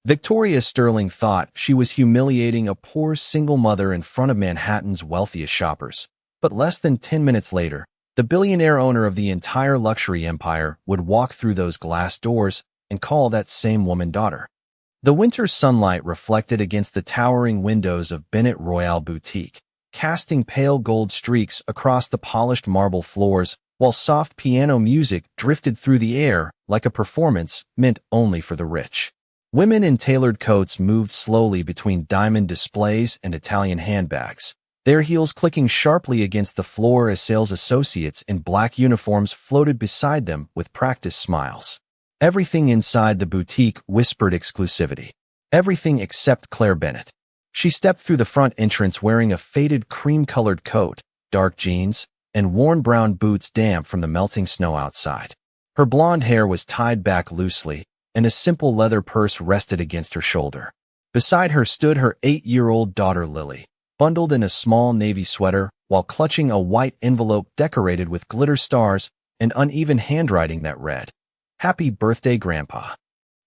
Victoria Sterling thought she was humiliating a poor single mother in front of Manhattan's wealthiest shoppers. But less than 10 minutes later, the billionaire owner of the entire luxury empire would walk through those glass doors and call that same woman daughter. The winter sunlight reflected against the towering windows of Bennett Royale Boutique, casting pale gold streaks across the polished marble floors, while soft piano music drifted through the air like a performance meant only for the rich. Women in tailored coats moved slowly between diamond displays and Italian handbags, their heels clicking sharply against the floor as sales associates in black uniforms floated beside them with practiced smiles. Everything inside the boutique whispered exclusivity. Everything except Claire Bennett. She stepped through the front entrance wearing a faded cream-colored coat, dark jeans, and worn brown boots damp from the melting snow outside. Her blonde hair was tied back loosely, and a simple leather purse rested against her shoulder. Beside her stood her 8-year-old daughter Lily, bundled in a small navy sweater while clutching a white envelope decorated with glitter stars and uneven handwriting that read, "Happy birthday, Grandpa."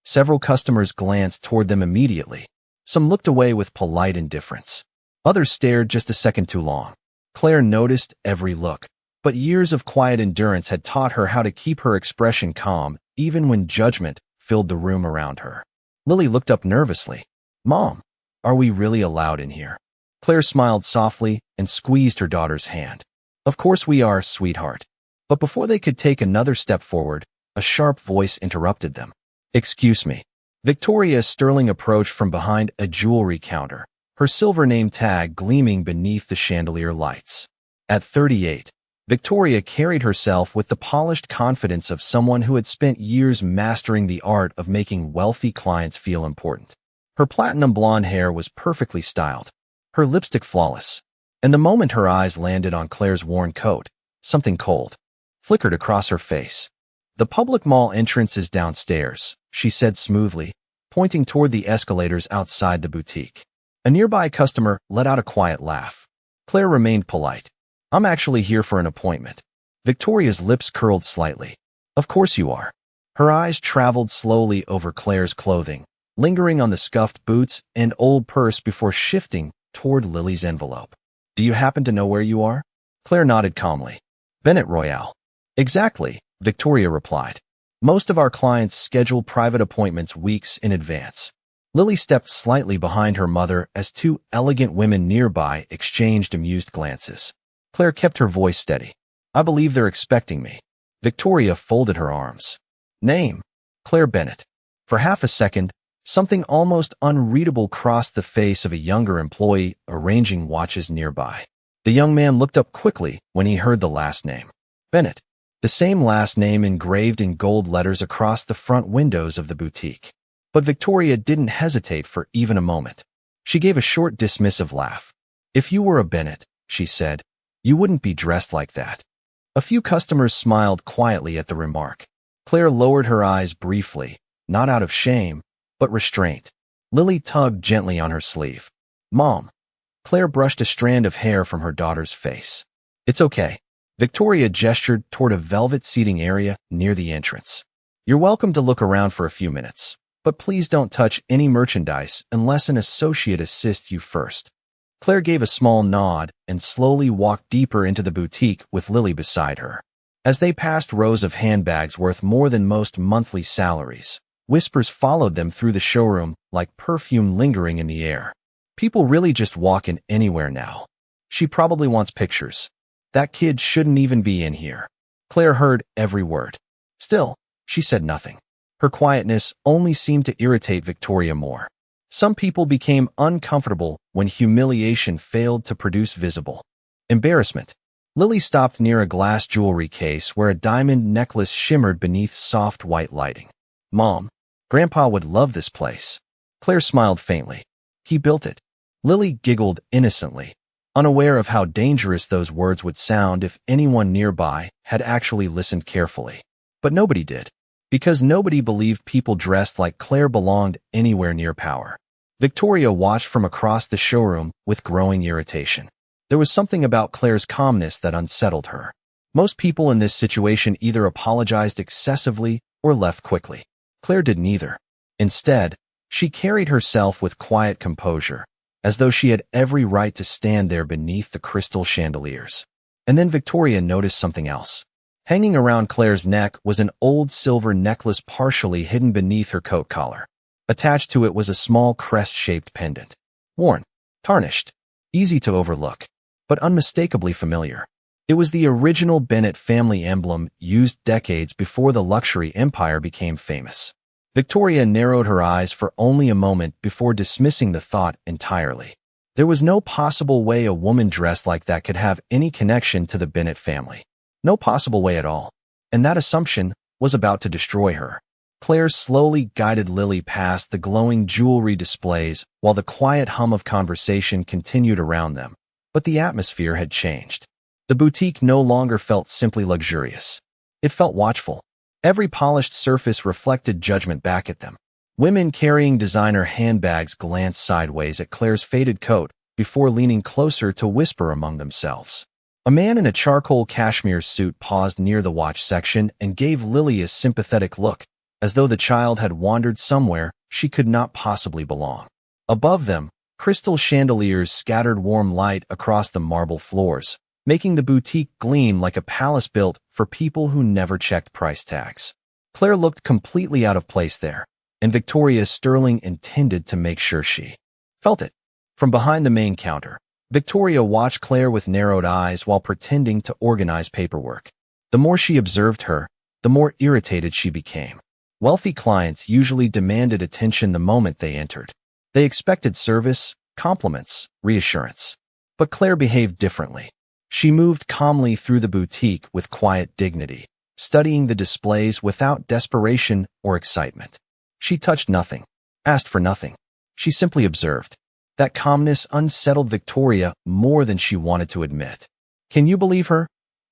Several customers glanced toward them immediately. Some looked away with polite indifference. Others stared just a second too long. Claire noticed every look, but years of quiet endurance had taught her how to keep her expression calm even when judgment filled the room around her. Lily looked up nervously. "Mom, are we really allowed in here?" Claire smiled softly and squeezed her daughter's hand. "Of course we are, sweetheart." But before they could take another step forward, a sharp voice interrupted them. "Excuse me." Victoria Sterling approached from behind a jewelry counter, her silver name tag gleaming beneath the chandelier lights. At 38, Victoria carried herself with the polished confidence of someone who had spent years mastering the art of making wealthy clients feel important. Her platinum blonde hair was perfectly styled, her lipstick flawless, and the moment her eyes landed on Claire's worn coat, something cold flickered across her face. "The public mall entrance is downstairs," she said smoothly, pointing toward the escalators outside the boutique. A nearby customer let out a quiet laugh. Claire remained polite. "I'm actually here for an appointment." Victoria's lips curled slightly. "Of course you are." Her eyes traveled slowly over Claire's clothing, lingering on the scuffed boots and old purse before shifting toward Lily's envelope. "Do you happen to know where you are?" Claire nodded calmly. "Bennett Royale." "Exactly," Victoria replied. "Most of our clients schedule private appointments weeks in advance." Lily stepped slightly behind her mother as two elegant women nearby exchanged amused glances. Claire kept her voice steady. "I believe they're expecting me." Victoria folded her arms. "Name?" "Claire Bennett." For half a second, something almost unreadable crossed the face of a younger employee arranging watches nearby. The young man looked up quickly when he heard the last name. Bennett. The same last name engraved in gold letters across the front windows of the boutique. But Victoria didn't hesitate for even a moment. She gave a short dismissive laugh. "If you were a Bennett," she said, "you wouldn't be dressed like that." A few customers smiled quietly at the remark. Claire lowered her eyes briefly, not out of shame, but restraint. Lily tugged gently on her sleeve. "Mom." Claire brushed a strand of hair from her daughter's face. "It's okay." Victoria gestured toward a velvet seating area near the entrance. "You're welcome to look around for a few minutes, but please don't touch any merchandise unless an associate assists you first." Claire gave a small nod and slowly walked deeper into the boutique with Lily beside her. As they passed rows of handbags worth more than most monthly salaries, whispers followed them through the showroom like perfume lingering in the air. "People really just walk in anywhere now. She probably wants pictures. That kid shouldn't even be in here." Claire heard every word. Still, she said nothing. Her quietness only seemed to irritate Victoria more. Some people became uncomfortable when humiliation failed to produce visible embarrassment. Lily stopped near a glass jewelry case where a diamond necklace shimmered beneath soft white lighting. "Mom, Grandpa would love this place." Claire smiled faintly. "He built it." Lily giggled innocently, unaware of how dangerous those words would sound if anyone nearby had actually listened carefully. But nobody did, because nobody believed people dressed like Claire belonged anywhere near power. Victoria watched from across the showroom with growing irritation. There was something about Claire's calmness that unsettled her. Most people in this situation either apologized excessively or left quickly. Claire did neither. Instead, She carried herself with quiet composure, as though she had every right to stand there beneath the crystal chandeliers. And then Victoria noticed something else. Hanging around Claire's neck was an old silver necklace partially hidden beneath her coat collar. Attached to it was a small crest-shaped pendant. Worn, tarnished, easy to overlook, but unmistakably familiar. It was the original Bennett family emblem used decades before the luxury empire became famous. Victoria narrowed her eyes for only a moment before dismissing the thought entirely. There was no possible way a woman dressed like that could have any connection to the Bennett family. No possible way at all. And that assumption was about to destroy her. Claire slowly guided Lily past the glowing jewelry displays while the quiet hum of conversation continued around them. But the atmosphere had changed. The boutique no longer felt simply luxurious. It felt watchful. Every polished surface reflected judgment back at them. Women carrying designer handbags glanced sideways at Claire's faded coat before leaning closer to whisper among themselves. A man in a charcoal cashmere suit paused near the watch section and gave Lily a sympathetic look, as though the child had wandered somewhere she could not possibly belong. Above them, crystal chandeliers scattered warm light across the marble floors, making the boutique gleam like a palace built for people who never checked price tags. Claire looked completely out of place there, and Victoria Sterling intended to make sure she felt it. From behind the main counter, Victoria watched Claire with narrowed eyes while pretending to organize paperwork. The more she observed her, the more irritated she became. Wealthy clients usually demanded attention the moment they entered. They expected service, compliments, reassurance. But Claire behaved differently. She moved calmly through the boutique with quiet dignity, studying the displays without desperation or excitement. She touched nothing, asked for nothing. She simply observed. That calmness unsettled Victoria more than she wanted to admit. "Can you believe her?"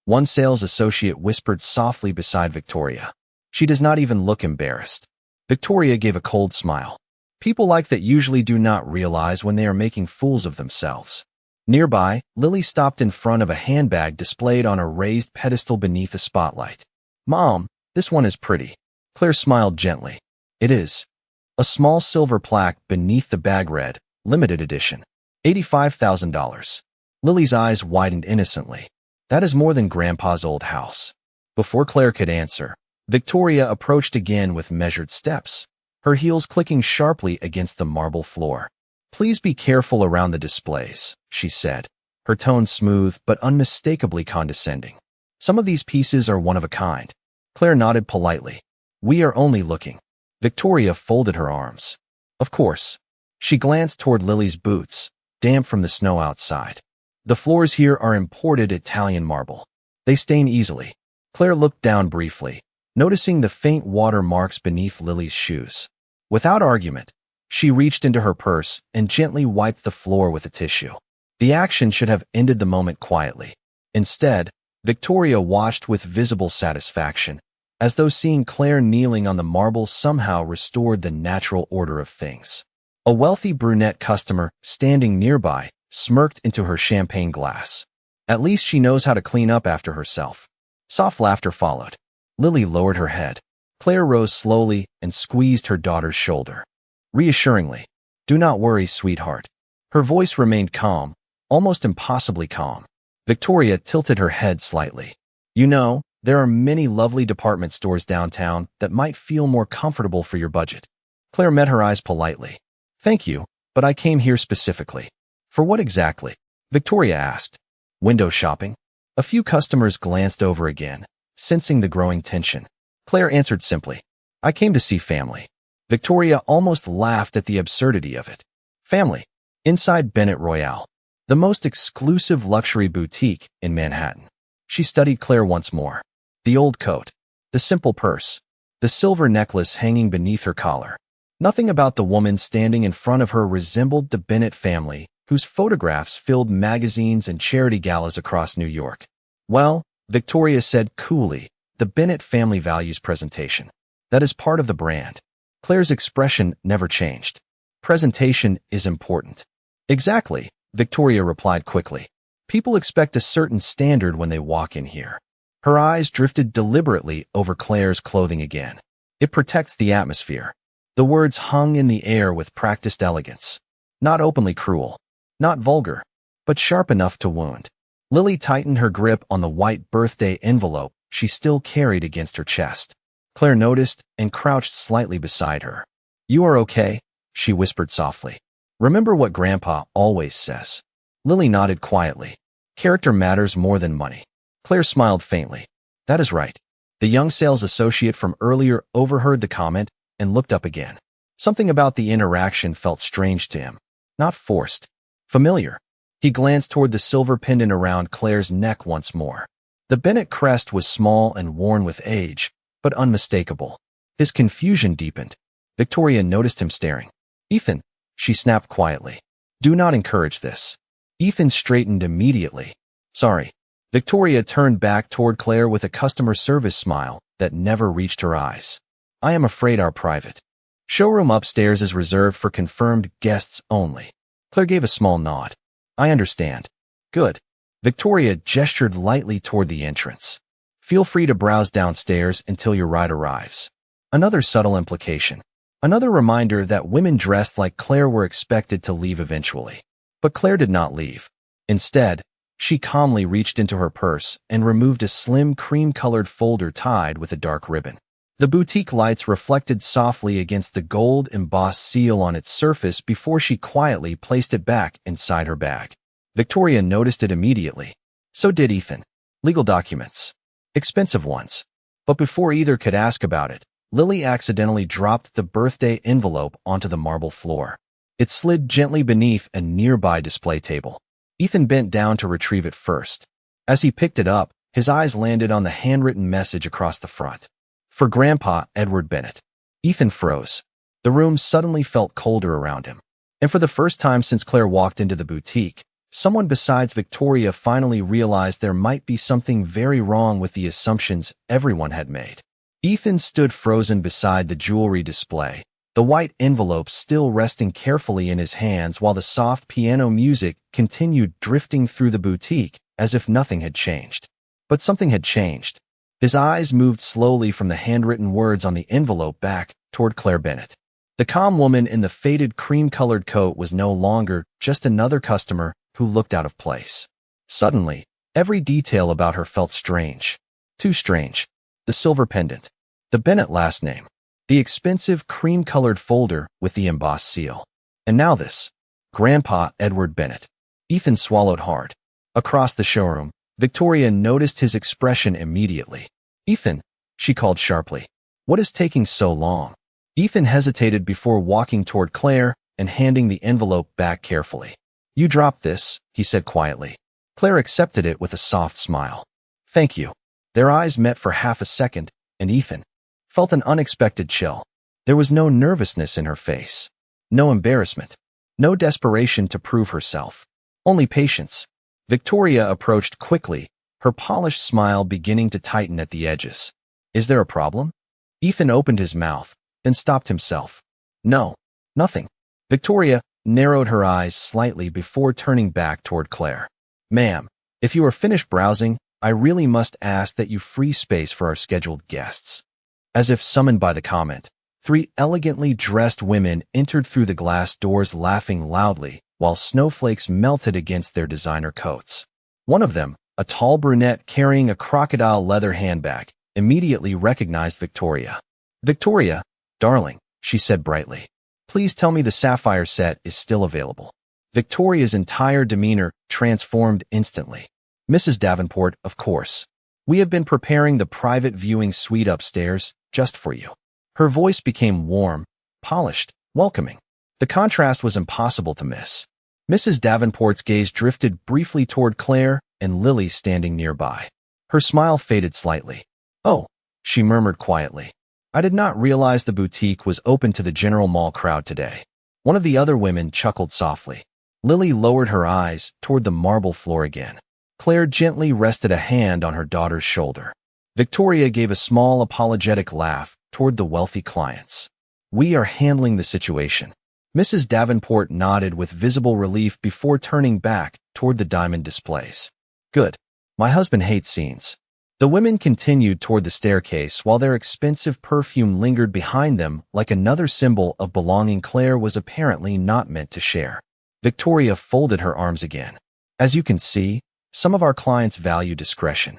One sales associate whispered softly beside Victoria. "She does not even look embarrassed." Victoria gave a cold smile. People like that usually do not realize when they are making fools of themselves. Nearby, Lily stopped in front of a handbag displayed on a raised pedestal beneath a spotlight. "Mom, this one is pretty." Claire smiled gently. "It is." A small silver plaque beneath the bag read, "Limited edition. $85,000. Lily's eyes widened innocently. "That is more than Grandpa's old house." Before Claire could answer, Victoria approached again with measured steps, her heels clicking sharply against the marble floor. "Please be careful around the displays," she said, her tone smooth but unmistakably condescending. "Some of these pieces are one of a kind." Claire nodded politely. "We are only looking." Victoria folded her arms. "Of course." She glanced toward Lily's boots, damp from the snow outside. "The floors here are imported Italian marble. They stain easily." Claire looked down briefly, noticing the faint water marks beneath Lily's shoes. Without argument, she reached into her purse and gently wiped the floor with a tissue. The action should have ended the moment quietly. Instead, Victoria watched with visible satisfaction, as though seeing Claire kneeling on the marble somehow restored the natural order of things. A wealthy brunette customer, standing nearby, smirked into her champagne glass. "At least she knows how to clean up after herself." Soft laughter followed. Lily lowered her head. Claire rose slowly and squeezed her daughter's shoulder. Reassuringly, "Do not worry, sweetheart." Her voice remained calm, almost impossibly calm. Victoria tilted her head slightly. "You know, there are many lovely department stores downtown that might feel more comfortable for your budget." Claire met her eyes politely. "Thank you, but I came here specifically." "For what exactly?" Victoria asked. "Window shopping?" A few customers glanced over again, sensing the growing tension. Claire answered simply, "I came to see family." Victoria almost laughed at the absurdity of it. Family. Inside Bennett Royale, the most exclusive luxury boutique in Manhattan. She studied Claire once more. The old coat, the simple purse, the silver necklace hanging beneath her collar. Nothing about the woman standing in front of her resembled the Bennett family, whose photographs filled magazines and charity galas across New York. "Well," Victoria said coolly, "the Bennett family values presentation. That is part of the brand." Claire's expression never changed. "Presentation is important." "Exactly," Victoria replied quickly. "People expect a certain standard when they walk in here." Her eyes drifted deliberately over Claire's clothing again. "It protects the atmosphere." The words hung in the air with practiced elegance. Not openly cruel, not vulgar, but sharp enough to wound. Lily tightened her grip on the white birthday envelope she still carried against her chest. Claire noticed and crouched slightly beside her. "You are okay?" she whispered softly. "Remember what Grandpa always says." Lily nodded quietly. "Character matters more than money." Claire smiled faintly. "That is right." The young sales associate from earlier overheard the comment and looked up again. Something about the interaction felt strange to him. Not forced. Familiar. He glanced toward the silver pendant around Claire's neck once more. The Bennett crest was small and worn with age, but unmistakable. His confusion deepened. Victoria noticed him staring. "Ethan," she snapped quietly. "Do not encourage this." Ethan straightened immediately. "Sorry." Victoria turned back toward Claire with a customer service smile that never reached her eyes. "I am afraid our private showroom upstairs is reserved for confirmed guests only." Claire gave a small nod. "I understand." "Good." Victoria gestured lightly toward the entrance. "Feel free to browse downstairs until your ride arrives." Another subtle implication. Another reminder that women dressed like Claire were expected to leave eventually. But Claire did not leave. Instead, she calmly reached into her purse and removed a slim cream-colored folder tied with a dark ribbon. The boutique lights reflected softly against the gold-embossed seal on its surface before she quietly placed it back inside her bag. Victoria noticed it immediately. So did Ethan. Legal documents. Expensive ones. But before either could ask about it, Lily accidentally dropped the birthday envelope onto the marble floor. It slid gently beneath a nearby display table. Ethan bent down to retrieve it first. As he picked it up, his eyes landed on the handwritten message across the front. "For Grandpa, Edward Bennett." Ethan froze. The room suddenly felt colder around him. And for the first time since Claire walked into the boutique, someone besides Victoria finally realized there might be something very wrong with the assumptions everyone had made. Ethan stood frozen beside the jewelry display, the white envelope still resting carefully in his hands while the soft piano music continued drifting through the boutique as if nothing had changed. But something had changed. His eyes moved slowly from the handwritten words on the envelope back toward Claire Bennett. The calm woman in the faded cream-colored coat was no longer just another customer who looked out of place. Suddenly, every detail about her felt strange. Too strange. The silver pendant. The Bennett last name. The expensive cream-colored folder with the embossed seal. And now this. Grandpa Edward Bennett. Ethan swallowed hard. Across the showroom, Victoria noticed his expression immediately. "Ethan," she called sharply. "What is taking so long?" Ethan hesitated before walking toward Claire and handing the envelope back carefully. "You dropped this," he said quietly. Claire accepted it with a soft smile. "Thank you." Their eyes met for half a second, and Ethan felt an unexpected chill. There was no nervousness in her face, no embarrassment, no desperation to prove herself, only patience. Victoria approached quickly, her polished smile beginning to tighten at the edges. "Is there a problem?" Ethan opened his mouth, then stopped himself. "No, nothing." Victoria narrowed her eyes slightly before turning back toward Claire. "Ma'am, if you are finished browsing, I really must ask that you free space for our scheduled guests." As if summoned by the comment, 3 elegantly dressed women entered through the glass doors laughing loudly, while snowflakes melted against their designer coats. One of them, a tall brunette carrying a crocodile leather handbag, immediately recognized Victoria. "Victoria, darling," she said brightly. "Please tell me the sapphire set is still available." Victoria's entire demeanor transformed instantly. "Mrs. Davenport, of course. We have been preparing the private viewing suite upstairs just for you." Her voice became warm, polished, welcoming. The contrast was impossible to miss. Mrs. Davenport's gaze drifted briefly toward Claire and Lily standing nearby. Her smile faded slightly. "Oh," she murmured quietly. "I did not realize the boutique was open to the general mall crowd today." One of the other women chuckled softly. Lily lowered her eyes toward the marble floor again. Claire gently rested a hand on her daughter's shoulder. Victoria gave a small apologetic laugh toward the wealthy clients. "We are handling the situation." Mrs. Davenport nodded with visible relief before turning back toward the diamond displays. "Good. My husband hates scenes." The women continued toward the staircase while their expensive perfume lingered behind them like another symbol of belonging Claire was apparently not meant to share. Victoria folded her arms again. As you can see, some of our clients value discretion.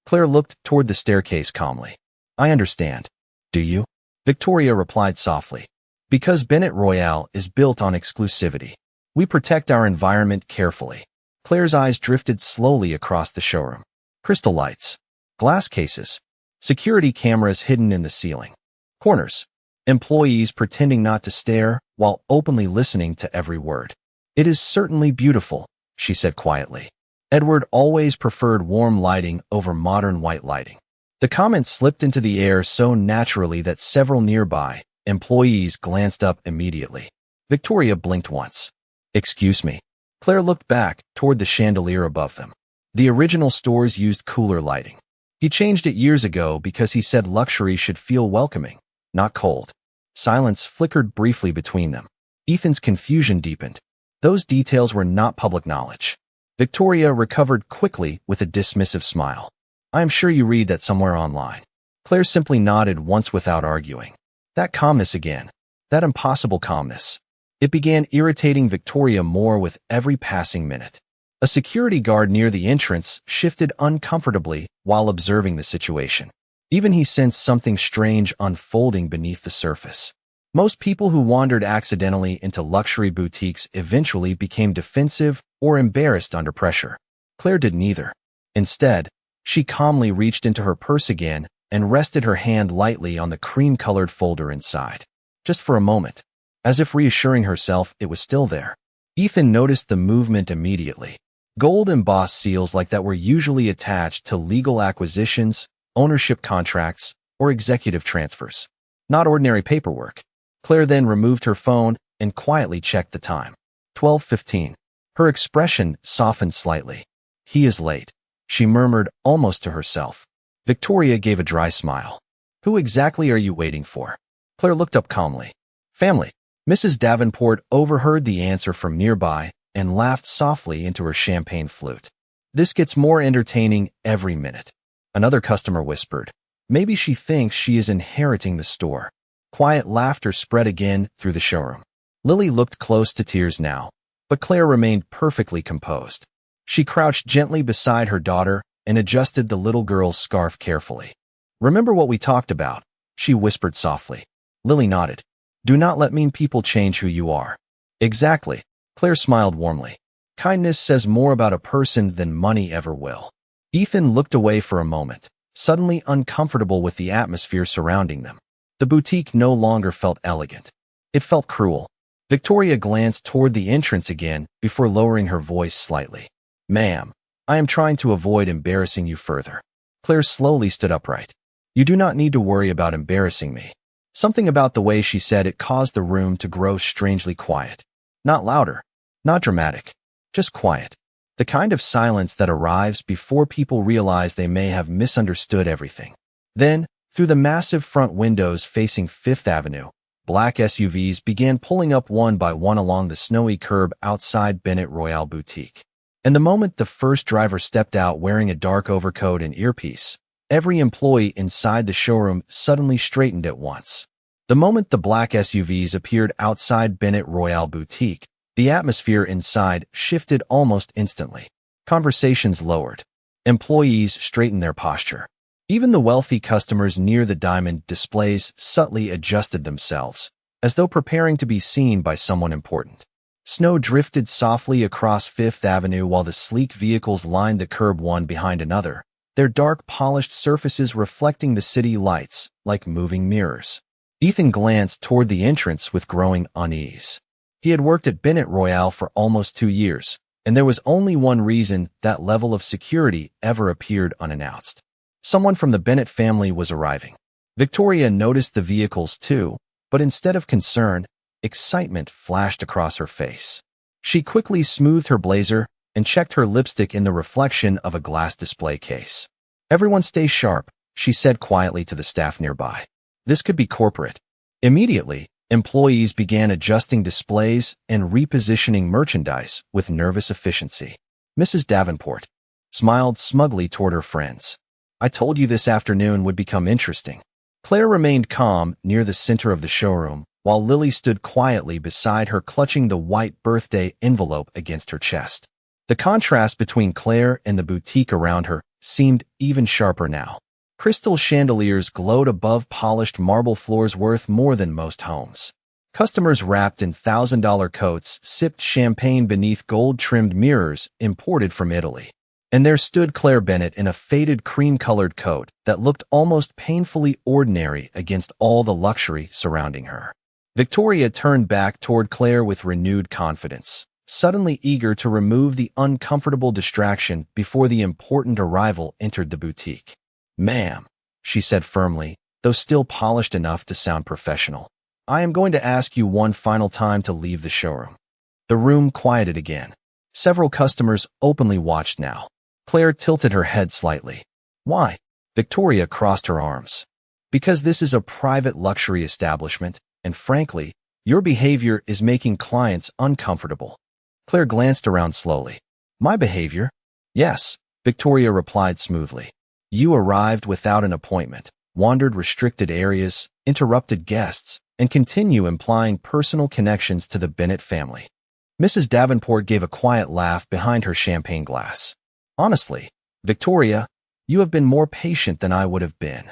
Claire looked toward the staircase calmly. I understand. Do you? Victoria replied softly. Because Bennett Royale is built on exclusivity. We protect our environment carefully. Claire's eyes drifted slowly across the showroom. Crystal lights. Glass cases. Security cameras hidden in the ceiling. Corners. Employees pretending not to stare while openly listening to every word. It is certainly beautiful, she said quietly. Edward always preferred warm lighting over modern white lighting. The comment slipped into the air so naturally that several nearby employees glanced up immediately. Victoria blinked once. Excuse me. Claire looked back toward the chandelier above them. The original stores used cooler lighting. He changed it years ago because he said luxury should feel welcoming, not cold. Silence flickered briefly between them. Ethan's confusion deepened. Those details were not public knowledge. Victoria recovered quickly with a dismissive smile. I am sure you read that somewhere online. Claire simply nodded once without arguing. That calmness again. That impossible calmness. It began irritating Victoria more with every passing minute. A security guard near the entrance shifted uncomfortably while observing the situation. Even he sensed something strange unfolding beneath the surface. Most people who wandered accidentally into luxury boutiques eventually became defensive or embarrassed under pressure. Claire did neither. Instead, she calmly reached into her purse again and rested her hand lightly on the cream-colored folder inside. Just for a moment, as if reassuring herself it was still there. Ethan noticed the movement immediately. Gold embossed seals like that were usually attached to legal acquisitions, ownership contracts, or executive transfers. Not ordinary paperwork. Claire then removed her phone and quietly checked the time. 12:15. Her expression softened slightly. He is late, she murmured almost to herself. Victoria gave a dry smile. Who exactly are you waiting for? Claire looked up calmly. Family. Mrs. Davenport overheard the answer from nearby and laughed softly into her champagne flute. This gets more entertaining every minute. Another customer whispered. Maybe she thinks she is inheriting the store. Quiet laughter spread again through the showroom. Lily looked close to tears now, but Claire remained perfectly composed. She crouched gently beside her daughter and adjusted the little girl's scarf carefully. Remember what we talked about, she whispered softly. Lily nodded. Do not let mean people change who you are. Exactly. Claire smiled warmly. Kindness says more about a person than money ever will. Ethan looked away for a moment, suddenly uncomfortable with the atmosphere surrounding them. The boutique no longer felt elegant. It felt cruel. Victoria glanced toward the entrance again before lowering her voice slightly. Ma'am, I am trying to avoid embarrassing you further. Claire slowly stood upright. You do not need to worry about embarrassing me. Something about the way she said it caused the room to grow strangely quiet. Not louder. Not dramatic, just quiet. The kind of silence that arrives before people realize they may have misunderstood everything. Then, through the massive front windows facing Fifth Avenue, black SUVs began pulling up one by one along the snowy curb outside Bennett Royale Boutique. And the moment the first driver stepped out wearing a dark overcoat and earpiece, every employee inside the showroom suddenly straightened at once. The moment the black SUVs appeared outside Bennett Royale Boutique, the atmosphere inside shifted almost instantly. Conversations lowered. Employees straightened their posture. Even the wealthy customers near the diamond displays subtly adjusted themselves, as though preparing to be seen by someone important. Snow drifted softly across Fifth Avenue while the sleek vehicles lined the curb one behind another, their dark polished surfaces reflecting the city lights like moving mirrors. Ethan glanced toward the entrance with growing unease. He had worked at Bennett Royale for almost 2 years, and there was only one reason that level of security ever appeared unannounced. Someone from the Bennett family was arriving. Victoria noticed the vehicles too, but instead of concern, excitement flashed across her face. She quickly smoothed her blazer and checked her lipstick in the reflection of a glass display case. Everyone stay sharp, she said quietly to the staff nearby. This could be corporate. Immediately, employees began adjusting displays and repositioning merchandise with nervous efficiency. Mrs. Davenport smiled smugly toward her friends. I told you this afternoon would become interesting. Claire remained calm near the center of the showroom, while Lily stood quietly beside her, clutching the white birthday envelope against her chest. The contrast between Claire and the boutique around her seemed even sharper now. Crystal chandeliers glowed above polished marble floors worth more than most homes. Customers wrapped in $1,000 coats sipped champagne beneath gold-trimmed mirrors imported from Italy. And there stood Claire Bennett in a faded cream-colored coat that looked almost painfully ordinary against all the luxury surrounding her. Victoria turned back toward Claire with renewed confidence, suddenly eager to remove the uncomfortable distraction before the important arrival entered the boutique. "Ma'am," she said firmly, though still polished enough to sound professional, "I am going to ask you one final time to leave the showroom." The room quieted again. Several customers openly watched now. Claire tilted her head slightly. "Why?" Victoria crossed her arms. "Because this is a private luxury establishment, and frankly, your behavior is making clients uncomfortable." Claire glanced around slowly. "My behavior?" "Yes," Victoria replied smoothly. "You arrived without an appointment, wandered restricted areas, interrupted guests, and continue implying personal connections to the Bennett family." Mrs. Davenport gave a quiet laugh behind her champagne glass. "Honestly, Victoria, you have been more patient than I would have been."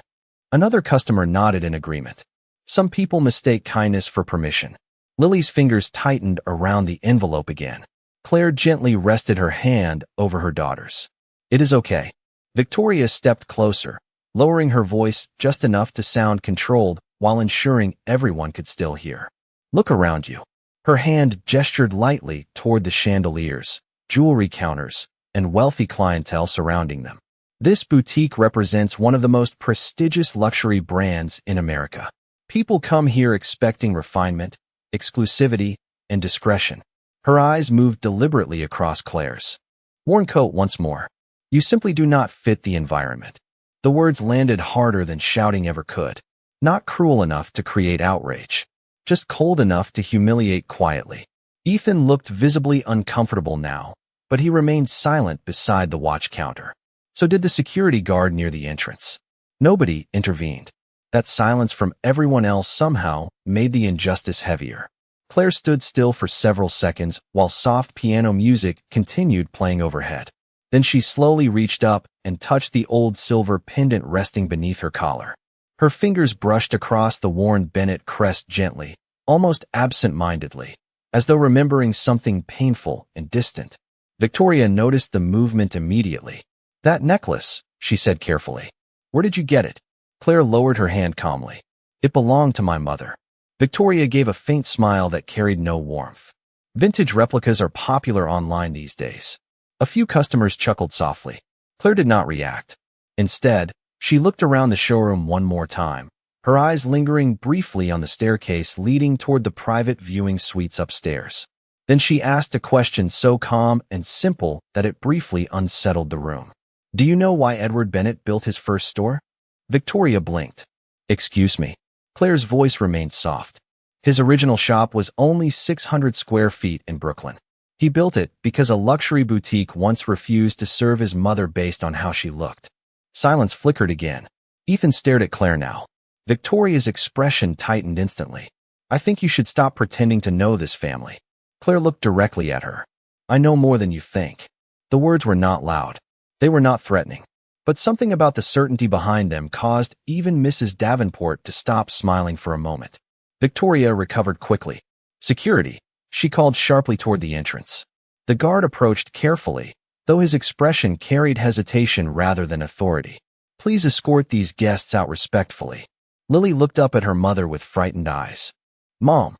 Another customer nodded in agreement. Some people mistake kindness for permission. Lily's fingers tightened around the envelope again. Claire gently rested her hand over her daughter's. "It is okay." Victoria stepped closer, lowering her voice just enough to sound controlled while ensuring everyone could still hear. "Look around you." Her hand gestured lightly toward the chandeliers, jewelry counters, and wealthy clientele surrounding them. This boutique represents one of the most prestigious luxury brands in America. People come here expecting refinement, exclusivity, and discretion. Her eyes moved deliberately across Claire's. "Worn coat once more. You simply do not fit the environment." The words landed harder than shouting ever could. Not cruel enough to create outrage, just cold enough to humiliate quietly. Ethan looked visibly uncomfortable now, but he remained silent beside the watch counter. So did the security guard near the entrance. Nobody intervened. That silence from everyone else somehow made the injustice heavier. Claire stood still for several seconds while soft piano music continued playing overhead. Then she slowly reached up and touched the old silver pendant resting beneath her collar. Her fingers brushed across the worn Bennett crest gently, almost absent-mindedly, as though remembering something painful and distant. Victoria noticed the movement immediately. "That necklace," she said carefully. "Where did you get it?" Claire lowered her hand calmly. "It belonged to my mother." Victoria gave a faint smile that carried no warmth. Vintage replicas are popular online these days. A few customers chuckled softly. Claire did not react. Instead, she looked around the showroom one more time, her eyes lingering briefly on the staircase leading toward the private viewing suites upstairs. Then she asked a question so calm and simple that it briefly unsettled the room. "Do you know why Edward Bennett built his first store?" Victoria blinked. "Excuse me." Claire's voice remained soft. "His original shop was only 600 square feet in Brooklyn. He built it because a luxury boutique once refused to serve his mother based on how she looked." Silence flickered again. Ethan stared at Claire now. Victoria's expression tightened instantly. "I think you should stop pretending to know this family." Claire looked directly at her. "I know more than you think." The words were not loud. They were not threatening. But something about the certainty behind them caused even Mrs. Davenport to stop smiling for a moment. Victoria recovered quickly. "Security," she called sharply toward the entrance. The guard approached carefully, though his expression carried hesitation rather than authority. "Please escort these guests out respectfully." Lily looked up at her mother with frightened eyes. "Mom."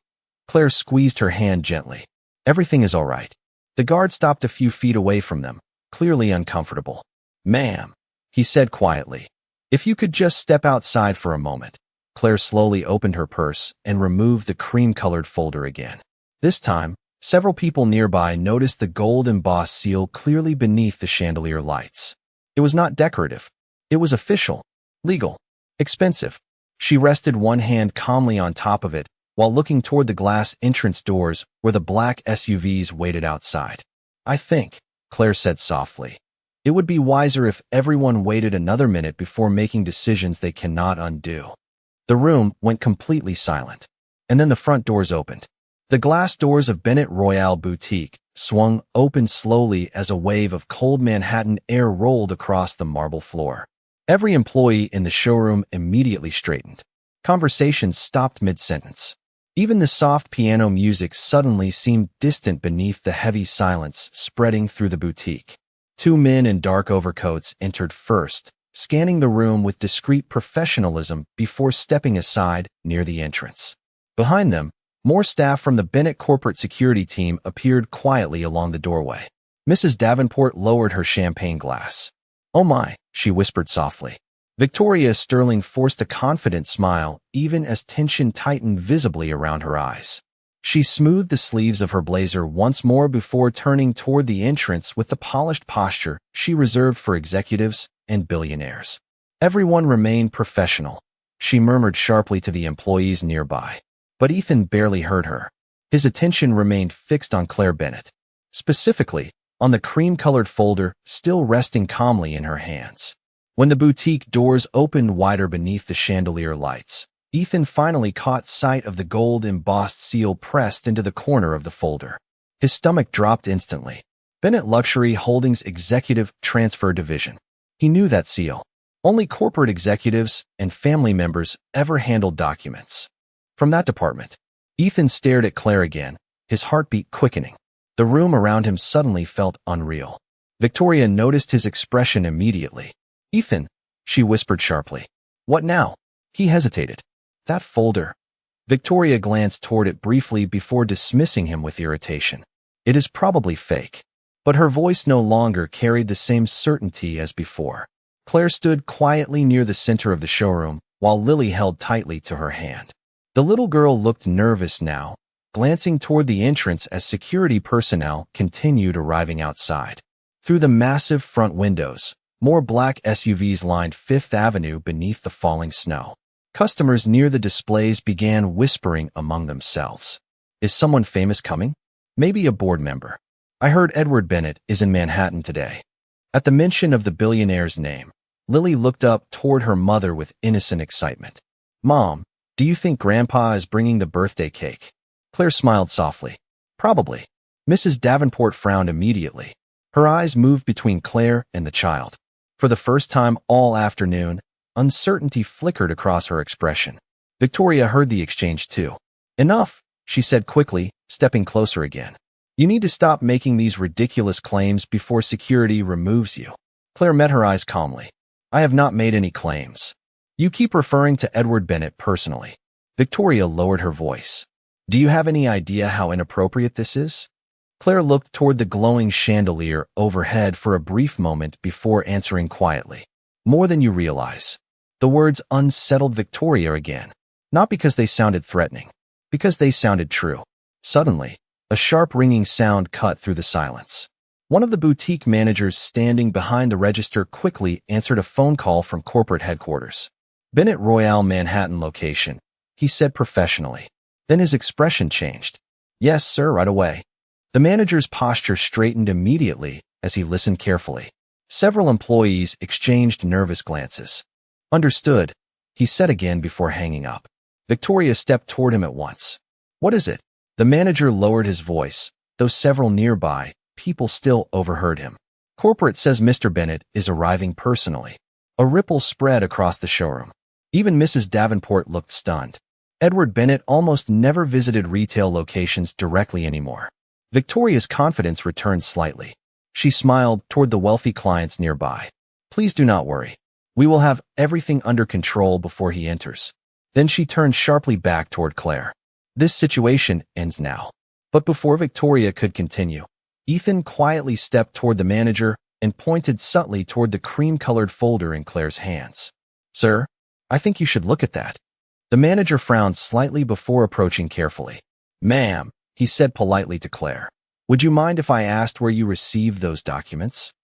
Claire squeezed her hand gently. "Everything is all right." The guard stopped a few feet away from them, clearly uncomfortable. "Ma'am," he said quietly, "if you could just step outside for a moment." Claire slowly opened her purse and removed the cream-colored folder again. This time, several people nearby noticed the gold-embossed seal clearly beneath the chandelier lights. It was not decorative. It was official, legal, expensive. She rested one hand calmly on top of it while looking toward the glass entrance doors where the black SUVs waited outside. "I think," Claire said softly, It would be wiser if everyone waited another minute before making decisions they cannot undo. The room went completely silent. And then the front doors opened. The glass doors of Bennett Royale Boutique swung open slowly as a wave of cold Manhattan air rolled across the marble floor. Every employee in the showroom immediately straightened. Conversations stopped mid-sentence. Even the soft piano music suddenly seemed distant beneath the heavy silence spreading through the boutique. Two men in dark overcoats entered first, scanning the room with discreet professionalism before stepping aside near the entrance. Behind them, more staff from the Bennett corporate security team appeared quietly along the doorway. Mrs. Davenport lowered her champagne glass. "Oh my," she whispered softly. Victoria Sterling forced a confident smile, even as tension tightened visibly around her eyes. She smoothed the sleeves of her blazer once more before turning toward the entrance with the polished posture she reserved for executives and billionaires. Everyone remained professional, she murmured sharply to the employees nearby. But Ethan barely heard her. His attention remained fixed on Claire Bennett, specifically on the cream-colored folder still resting calmly in her hands. When the boutique doors opened wider beneath the chandelier lights, Ethan finally caught sight of the gold-embossed seal pressed into the corner of the folder. His stomach dropped instantly. Bennett Luxury Holdings Executive Transfer Division. He knew that seal. Only corporate executives and family members ever handled documents from that department. Ethan stared at Claire again, his heartbeat quickening. The room around him suddenly felt unreal. Victoria noticed his expression immediately. "Ethan," she whispered sharply. "What now?" He hesitated. "That folder." Victoria glanced toward it briefly before dismissing him with irritation. "It is probably fake." But her voice no longer carried the same certainty as before. Claire stood quietly near the center of the showroom, while Lily held tightly to her hand. The little girl looked nervous now, glancing toward the entrance as security personnel continued arriving outside. Through the massive front windows, more black SUVs lined Fifth Avenue beneath the falling snow. Customers near the displays began whispering among themselves. "Is someone famous coming? Maybe a board member. I heard Edward Bennett is in Manhattan today." At the mention of the billionaire's name, Lily looked up toward her mother with innocent excitement. "Mom, do you think Grandpa is bringing the birthday cake?" Claire smiled softly. "Probably." Mrs. Davenport frowned immediately. Her eyes moved between Claire and the child. For the first time all afternoon, uncertainty flickered across her expression. Victoria heard the exchange too. "Enough," she said quickly, stepping closer again. "You need to stop making these ridiculous claims before security removes you." Claire met her eyes calmly. "I have not made any claims. You keep referring to Edward Bennett personally." Victoria lowered her voice. "Do you have any idea how inappropriate this is?" Claire looked toward the glowing chandelier overhead for a brief moment before answering quietly. "More than you realize." The words unsettled Victoria again, not because they sounded threatening, because they sounded true. Suddenly, a sharp ringing sound cut through the silence. One of the boutique managers standing behind the register quickly answered a phone call from corporate headquarters. "Bennett Royale Manhattan location," he said professionally. Then his expression changed. "Yes, sir, right away." The manager's posture straightened immediately as he listened carefully. Several employees exchanged nervous glances. "Understood," he said again before hanging up. Victoria stepped toward him at once. "What is it?" The manager lowered his voice, though several nearby people still overheard him. "Corporate says Mr. Bennett is arriving personally." A ripple spread across the showroom. Even Mrs. Davenport looked stunned. Edward Bennett almost never visited retail locations directly anymore. Victoria's confidence returned slightly. She smiled toward the wealthy clients nearby. "Please do not worry. We will have everything under control before he enters." Then she turned sharply back toward Claire. "This situation ends now." But before Victoria could continue, Ethan quietly stepped toward the manager and pointed subtly toward the cream-colored folder in Claire's hands. "Sir, I think you should look at that." The manager frowned slightly before approaching carefully. "Ma'am," he said politely to Claire, "would you mind if I asked where you received those documents?"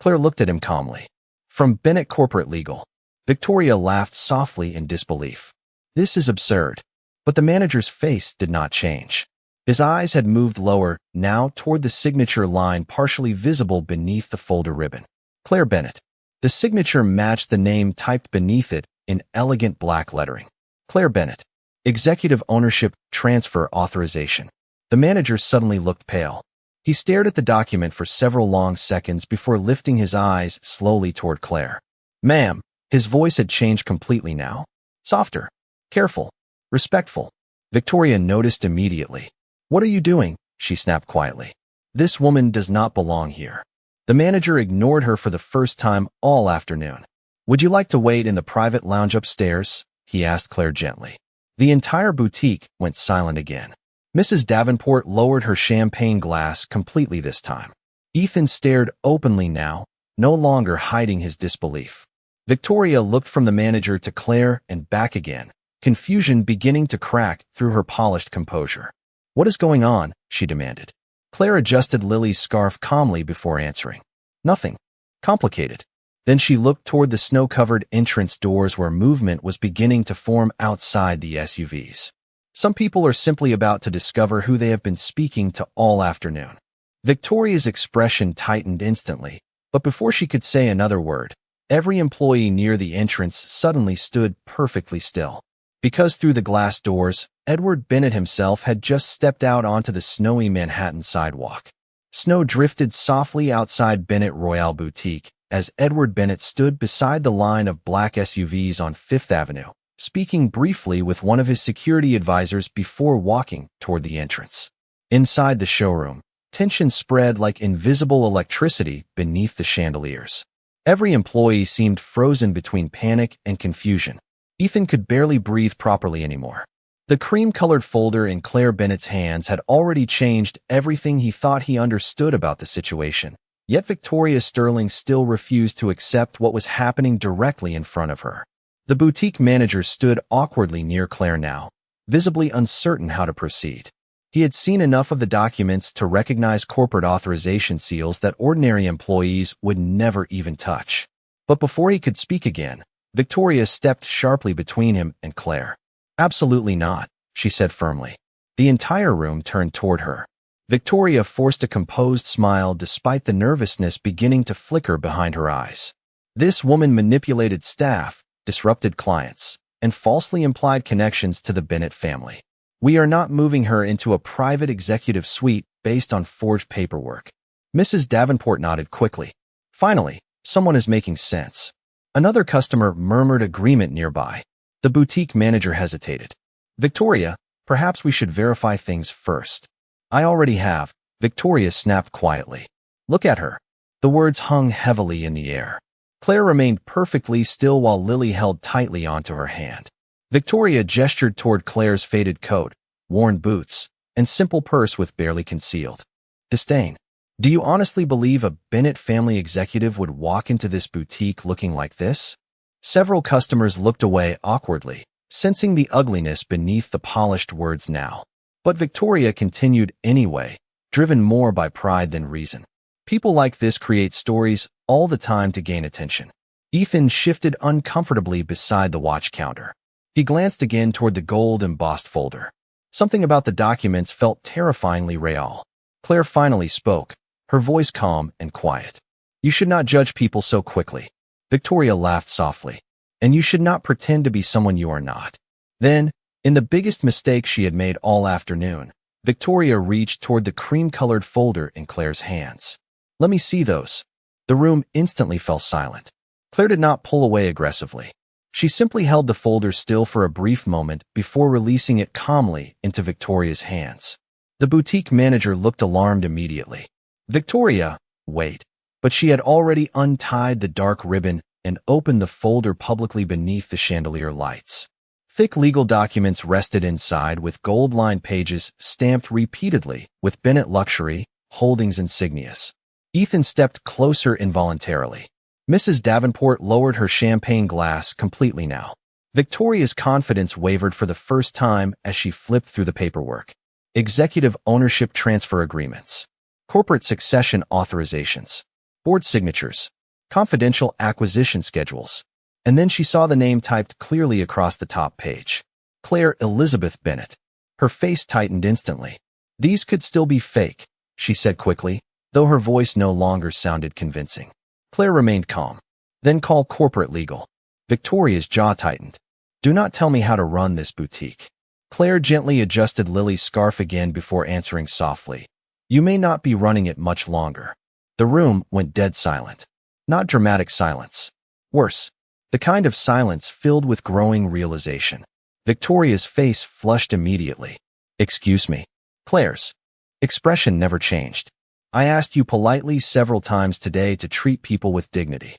Claire looked at him calmly. "From Bennett Corporate Legal." Victoria laughed softly in disbelief. "This is absurd." But the manager's face did not change. His eyes had moved lower, now toward the signature line partially visible beneath the folder ribbon. Claire Bennett. The signature matched the name typed beneath it in elegant black lettering. Claire Bennett. Executive Ownership Transfer Authorization. The manager suddenly looked pale. He stared at the document for several long seconds before lifting his eyes slowly toward Claire. Ma'am. His voice had changed completely now. Softer. Careful. Respectful. Victoria noticed immediately. What are you doing? She snapped quietly. This woman does not belong here. The manager ignored her for the first time all afternoon. Would you like to wait in the private lounge upstairs? He asked Claire gently. The entire boutique went silent again. Mrs. Davenport lowered her champagne glass completely this time. Ethan stared openly now, no longer hiding his disbelief. Victoria looked from the manager to Claire and back again, confusion beginning to crack through her polished composure. What is going on? She demanded. Claire adjusted Lily's scarf calmly before answering. Nothing. Complicated. Then she looked toward the snow-covered entrance doors where movement was beginning to form outside the SUVs. Some people are simply about to discover who they have been speaking to all afternoon. Victoria's expression tightened instantly, but before she could say another word, every employee near the entrance suddenly stood perfectly still. Because through the glass doors, Edward Bennett himself had just stepped out onto the snowy Manhattan sidewalk. Snow drifted softly outside Bennett Royale Boutique as Edward Bennett stood beside the line of black SUVs on Fifth Avenue, speaking briefly with one of his security advisors before walking toward the entrance. Inside the showroom, tension spread like invisible electricity beneath the chandeliers. Every employee seemed frozen between panic and confusion. Ethan could barely breathe properly anymore. The cream-colored folder in Claire Bennett's hands had already changed everything he thought he understood about the situation, yet Victoria Sterling still refused to accept what was happening directly in front of her. The boutique manager stood awkwardly near Claire now, visibly uncertain how to proceed. He had seen enough of the documents to recognize corporate authorization seals that ordinary employees would never even touch. But before he could speak again, Victoria stepped sharply between him and Claire. Absolutely not, she said firmly. The entire room turned toward her. Victoria forced a composed smile despite the nervousness beginning to flicker behind her eyes. This woman manipulated staff, disrupted clients, and falsely implied connections to the Bennett family. We are not moving her into a private executive suite based on forged paperwork. Mrs. Davenport nodded quickly. Finally, someone is making sense. Another customer murmured agreement nearby. The boutique manager hesitated. Victoria, perhaps we should verify things first. I already have, Victoria snapped quietly. Look at her. The words hung heavily in the air. Claire remained perfectly still while Lily held tightly onto her hand. Victoria gestured toward Claire's faded coat, worn boots, and simple purse with barely concealed disdain. Do you honestly believe a Bennett family executive would walk into this boutique looking like this? Several customers looked away awkwardly, sensing the ugliness beneath the polished words now. But Victoria continued anyway, driven more by pride than reason. People like this create stories all the time to gain attention. Ethan shifted uncomfortably beside the watch counter. He glanced again toward the gold-embossed folder. Something about the documents felt terrifyingly real. Claire finally spoke, her voice calm and quiet. You should not judge people so quickly. Victoria laughed softly. And you should not pretend to be someone you are not. Then, in the biggest mistake she had made all afternoon, Victoria reached toward the cream-colored folder in Claire's hands. Let me see those. The room instantly fell silent. Claire did not pull away aggressively. She simply held the folder still for a brief moment before releasing it calmly into Victoria's hands. The boutique manager looked alarmed immediately. Victoria, wait. But she had already untied the dark ribbon and opened the folder publicly beneath the chandelier lights. Thick legal documents rested inside with gold-lined pages stamped repeatedly with Bennett Luxury Holdings insignias. Ethan stepped closer involuntarily. Mrs. Davenport lowered her champagne glass completely now. Victoria's confidence wavered for the first time as she flipped through the paperwork. Executive ownership transfer agreements. Corporate succession authorizations. Board signatures. Confidential acquisition schedules. And then she saw the name typed clearly across the top page. Claire Elizabeth Bennett. Her face tightened instantly. These could still be fake, she said quickly, though her voice no longer sounded convincing. Claire remained calm. Then call corporate legal. Victoria's jaw tightened. Do not tell me how to run this boutique. Claire gently adjusted Lily's scarf again before answering softly. You may not be running it much longer. The room went dead silent. Not dramatic silence. Worse, the kind of silence filled with growing realization. Victoria's face flushed immediately. Excuse me. Claire's expression never changed. I asked you politely several times today to treat people with dignity.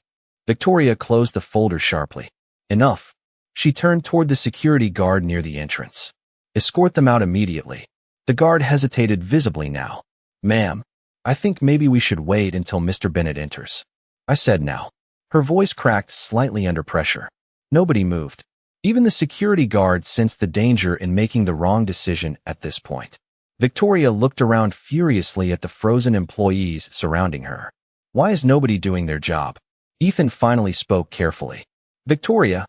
Victoria closed the folder sharply. Enough. She turned toward the security guard near the entrance. Escort them out immediately. The guard hesitated visibly now. Ma'am, I think maybe we should wait until Mr. Bennett enters. I said now. Her voice cracked slightly under pressure. Nobody moved. Even the security guard sensed the danger in making the wrong decision at this point. Victoria looked around furiously at the frozen employees surrounding her. Why is nobody doing their job? Ethan finally spoke carefully. Victoria,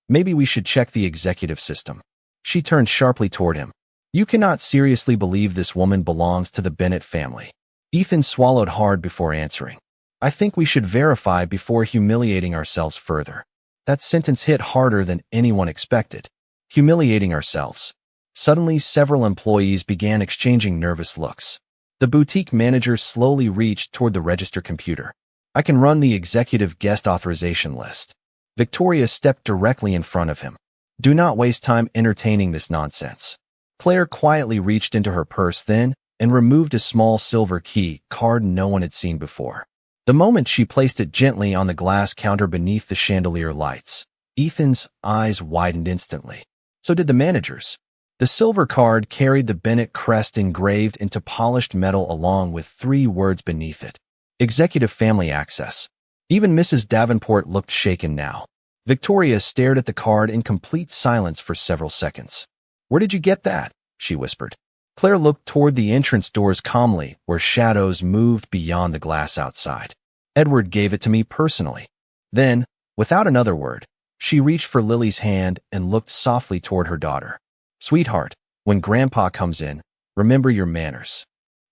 maybe we should check the executive system. She turned sharply toward him. You cannot seriously believe this woman belongs to the Bennett family. Ethan swallowed hard before answering. I think we should verify before humiliating ourselves further. That sentence hit harder than anyone expected. Humiliating ourselves. Suddenly, several employees began exchanging nervous looks. The boutique manager slowly reached toward the register computer. I can run the executive guest authorization list. Victoria stepped directly in front of him. Do not waste time entertaining this nonsense. Claire quietly reached into her purse then and removed a small silver key card no one had seen before. The moment she placed it gently on the glass counter beneath the chandelier lights, Ethan's eyes widened instantly. So did the manager's. The silver card carried the Bennett crest engraved into polished metal along with 3 words beneath it. Executive Family Access. Even Mrs. Davenport looked shaken now. Victoria stared at the card in complete silence for several seconds. Where did you get that? She whispered. Claire looked toward the entrance doors calmly, where shadows moved beyond the glass outside. Edward gave it to me personally. Then, without another word, she reached for Lily's hand and looked softly toward her daughter. Sweetheart, when Grandpa comes in, remember your manners.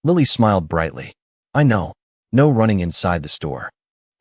Lily smiled brightly. I know. No running inside the store.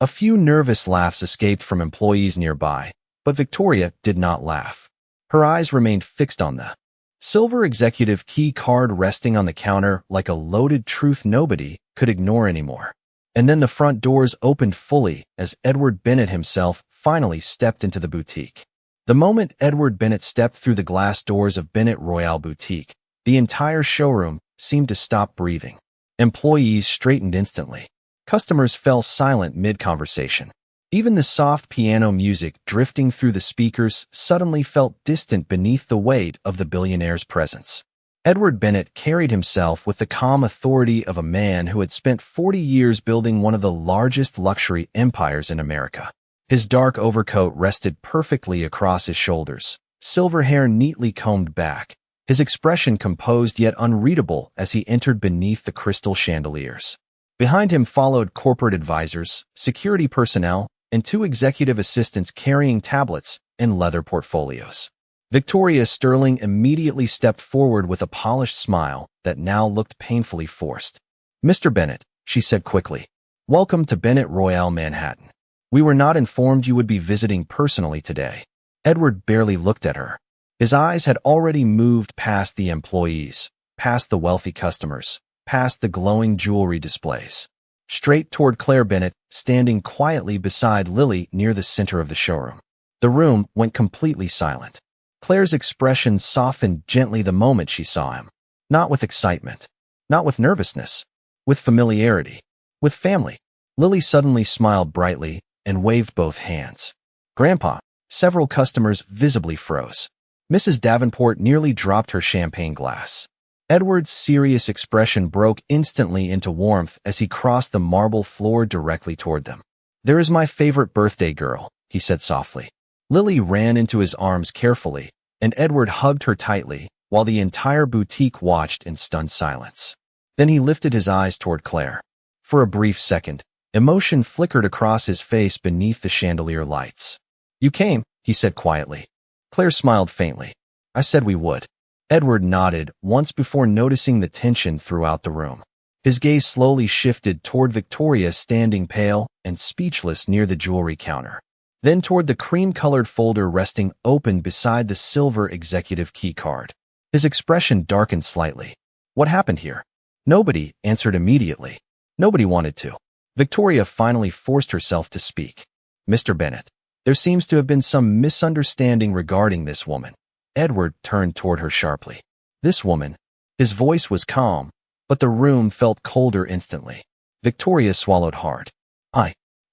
A few nervous laughs escaped from employees nearby, but Victoria did not laugh. Her eyes remained fixed on the silver executive key card resting on the counter like a loaded truth nobody could ignore anymore. And then the front doors opened fully as Edward Bennett himself finally stepped into the boutique. The moment Edward Bennett stepped through the glass doors of Bennett Royale Boutique, the entire showroom seemed to stop breathing. Employees straightened instantly. Customers fell silent mid-conversation. Even the soft piano music drifting through the speakers suddenly felt distant beneath the weight of the billionaire's presence. Edward Bennett carried himself with the calm authority of a man who had spent 40 years building one of the largest luxury empires in America. His dark overcoat rested perfectly across his shoulders, silver hair neatly combed back, his expression composed yet unreadable as he entered beneath the crystal chandeliers. Behind him followed corporate advisors, security personnel, and 2 executive assistants carrying tablets and leather portfolios. Victoria Sterling immediately stepped forward with a polished smile that now looked painfully forced. Mr. Bennett, she said quickly, welcome to Bennett Royale Manhattan. We were not informed you would be visiting personally today. Edward barely looked at her. His eyes had already moved past the employees, past the wealthy customers, past the glowing jewelry displays, straight toward Claire Bennett, standing quietly beside Lily near the center of the showroom. The room went completely silent. Claire's expression softened gently the moment she saw him. Not with excitement, not with nervousness, with familiarity, with family. Lily suddenly smiled brightly and waved both hands. Grandpa, several customers visibly froze. Mrs. Davenport nearly dropped her champagne glass. Edward's serious expression broke instantly into warmth as he crossed the marble floor directly toward them. There is my favorite birthday girl, he said softly. Lily ran into his arms carefully, and Edward hugged her tightly, while the entire boutique watched in stunned silence. Then he lifted his eyes toward Claire. For a brief second, emotion flickered across his face beneath the chandelier lights. You came, he said quietly. Claire smiled faintly. I said we would. Edward nodded once before noticing the tension throughout the room. His gaze slowly shifted toward Victoria standing pale and speechless near the jewelry counter, then toward the cream-colored folder resting open beside the silver executive key card. His expression darkened slightly. What happened here? Nobody answered immediately. Nobody wanted to. Victoria finally forced herself to speak. Mr. Bennett, there seems to have been some misunderstanding regarding this woman. Edward turned toward her sharply. This woman? His voice was calm, but the room felt colder instantly. Victoria swallowed hard.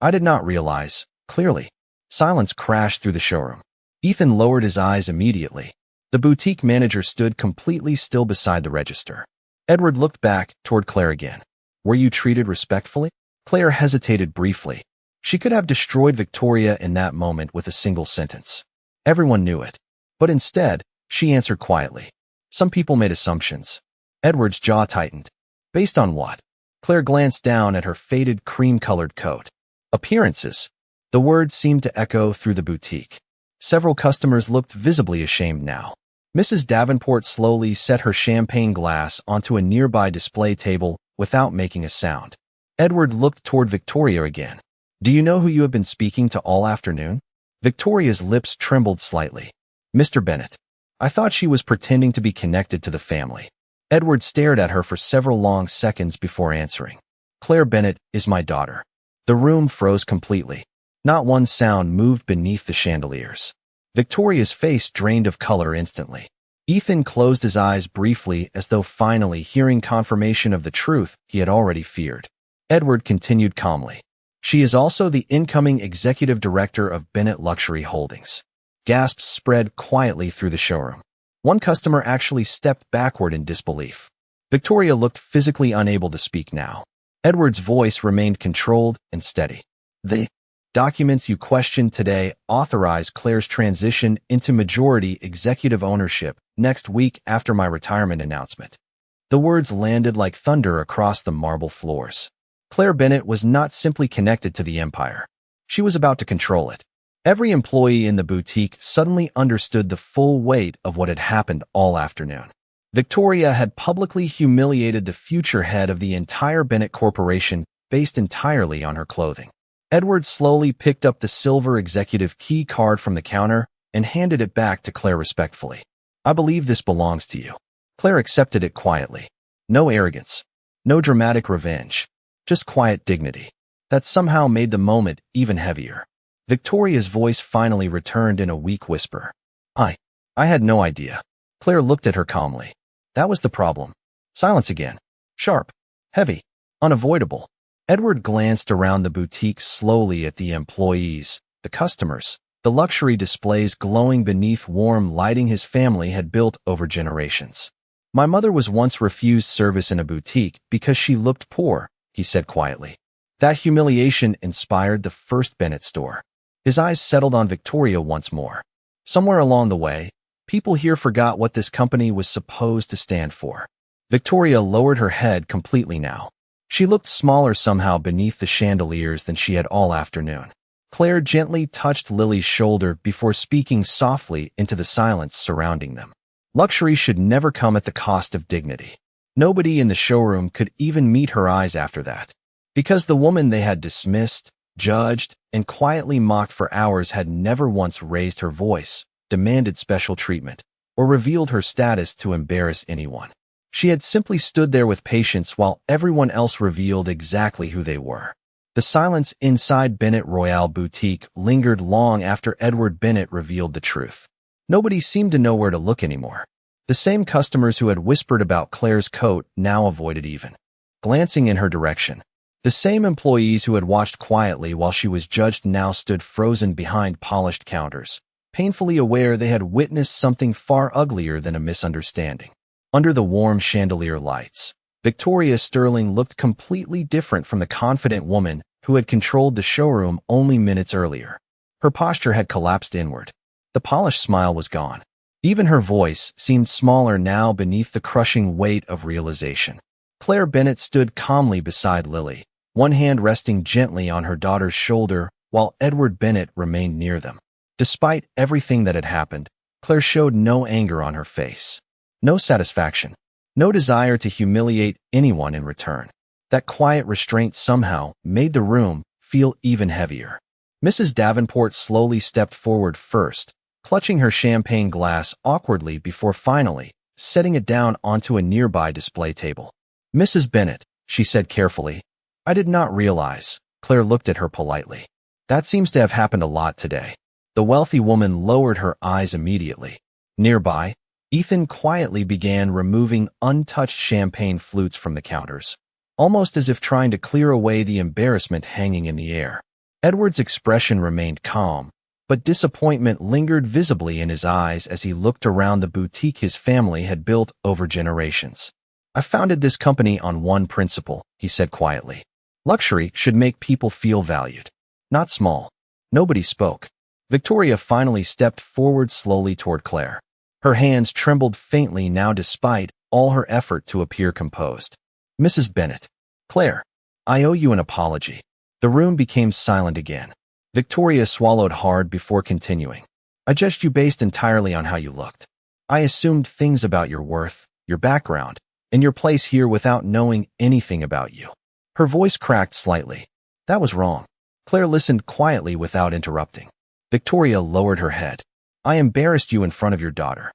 I did not realize, clearly. Silence crashed through the showroom. Ethan lowered his eyes immediately. The boutique manager stood completely still beside the register. Edward looked back toward Claire again. Were you treated respectfully? Claire hesitated briefly. She could have destroyed Victoria in that moment with a single sentence. Everyone knew it. But instead, she answered quietly. Some people made assumptions. Edward's jaw tightened. Based on what? Claire glanced down at her faded cream-colored coat. Appearances. The words seemed to echo through the boutique. Several customers looked visibly ashamed now. Mrs. Davenport slowly set her champagne glass onto a nearby display table without making a sound. Edward looked toward Victoria again. Do you know who you have been speaking to all afternoon? Victoria's lips trembled slightly. Mr. Bennett. I thought she was pretending to be connected to the family. Edward stared at her for several long seconds before answering. Claire Bennett is my daughter. The room froze completely. Not one sound moved beneath the chandeliers. Victoria's face drained of color instantly. Ethan closed his eyes briefly as though finally hearing confirmation of the truth he had already feared. Edward continued calmly. She is also the incoming executive director of Bennett Luxury Holdings. Gasps spread quietly through the showroom. One customer actually stepped backward in disbelief. Victoria looked physically unable to speak now. Edward's voice remained controlled and steady. The documents you questioned today authorize Claire's transition into majority executive ownership next week after my retirement announcement. The words landed like thunder across the marble floors. Claire Bennett was not simply connected to the empire. She was about to control it. Every employee in the boutique suddenly understood the full weight of what had happened all afternoon. Victoria had publicly humiliated the future head of the entire Bennett Corporation based entirely on her clothing. Edward slowly picked up the silver executive key card from the counter and handed it back to Claire respectfully. I believe this belongs to you. Claire accepted it quietly. No arrogance. No dramatic revenge. Just quiet dignity. That somehow made the moment even heavier. Victoria's voice finally returned in a weak whisper. I had no idea. Claire looked at her calmly. That was the problem. Silence again. Sharp. Heavy. Unavoidable. Edward glanced around the boutique slowly at the employees, the customers, the luxury displays glowing beneath warm lighting his family had built over generations. My mother was once refused service in a boutique because she looked poor, he said quietly. That humiliation inspired the first Bennett store. His eyes settled on Victoria once more. Somewhere along the way, people here forgot what this company was supposed to stand for. Victoria lowered her head completely now. She looked smaller somehow beneath the chandeliers than she had all afternoon. Claire gently touched Lily's shoulder before speaking softly into the silence surrounding them. Luxury should never come at the cost of dignity. Nobody in the showroom could even meet her eyes after that. Because the woman they had dismissed, judged, and quietly mocked for hours had never once raised her voice, demanded special treatment, or revealed her status to embarrass anyone. She had simply stood there with patience while everyone else revealed exactly who they were. The silence inside Bennett Royale Boutique lingered long after Edward Bennett revealed the truth. Nobody seemed to know where to look anymore. The same customers who had whispered about Claire's coat now avoided even glancing in her direction. The same employees who had watched quietly while she was judged now stood frozen behind polished counters, painfully aware they had witnessed something far uglier than a misunderstanding. Under the warm chandelier lights, Victoria Sterling looked completely different from the confident woman who had controlled the showroom only minutes earlier. Her posture had collapsed inward. The polished smile was gone. Even her voice seemed smaller now beneath the crushing weight of realization. Claire Bennett stood calmly beside Lily, one hand resting gently on her daughter's shoulder while Edward Bennett remained near them. Despite everything that had happened, Claire showed no anger on her face. No satisfaction. No desire to humiliate anyone in return. That quiet restraint somehow made the room feel even heavier. Mrs. Davenport slowly stepped forward first, clutching her champagne glass awkwardly before finally setting it down onto a nearby display table. "Mrs. Bennet," she said carefully, "I did not realize." Claire looked at her politely. "That seems to have happened a lot today." The wealthy woman lowered her eyes immediately. Nearby, Ethan quietly began removing untouched champagne flutes from the counters, almost as if trying to clear away the embarrassment hanging in the air. Edward's expression remained calm, but disappointment lingered visibly in his eyes as he looked around the boutique his family had built over generations. "I founded this company on one principle," he said quietly. "Luxury should make people feel valued, not small." Nobody spoke. Victoria finally stepped forward slowly toward Claire. Her hands trembled faintly now despite all her effort to appear composed. "Mrs. Bennet." "Claire, I owe you an apology." The room became silent again. Victoria swallowed hard before continuing. "I judged you based entirely on how you looked. I assumed things about your worth, your background, and your place here without knowing anything about you." Her voice cracked slightly. "That was wrong." Claire listened quietly without interrupting. Victoria lowered her head. "I embarrassed you in front of your daughter."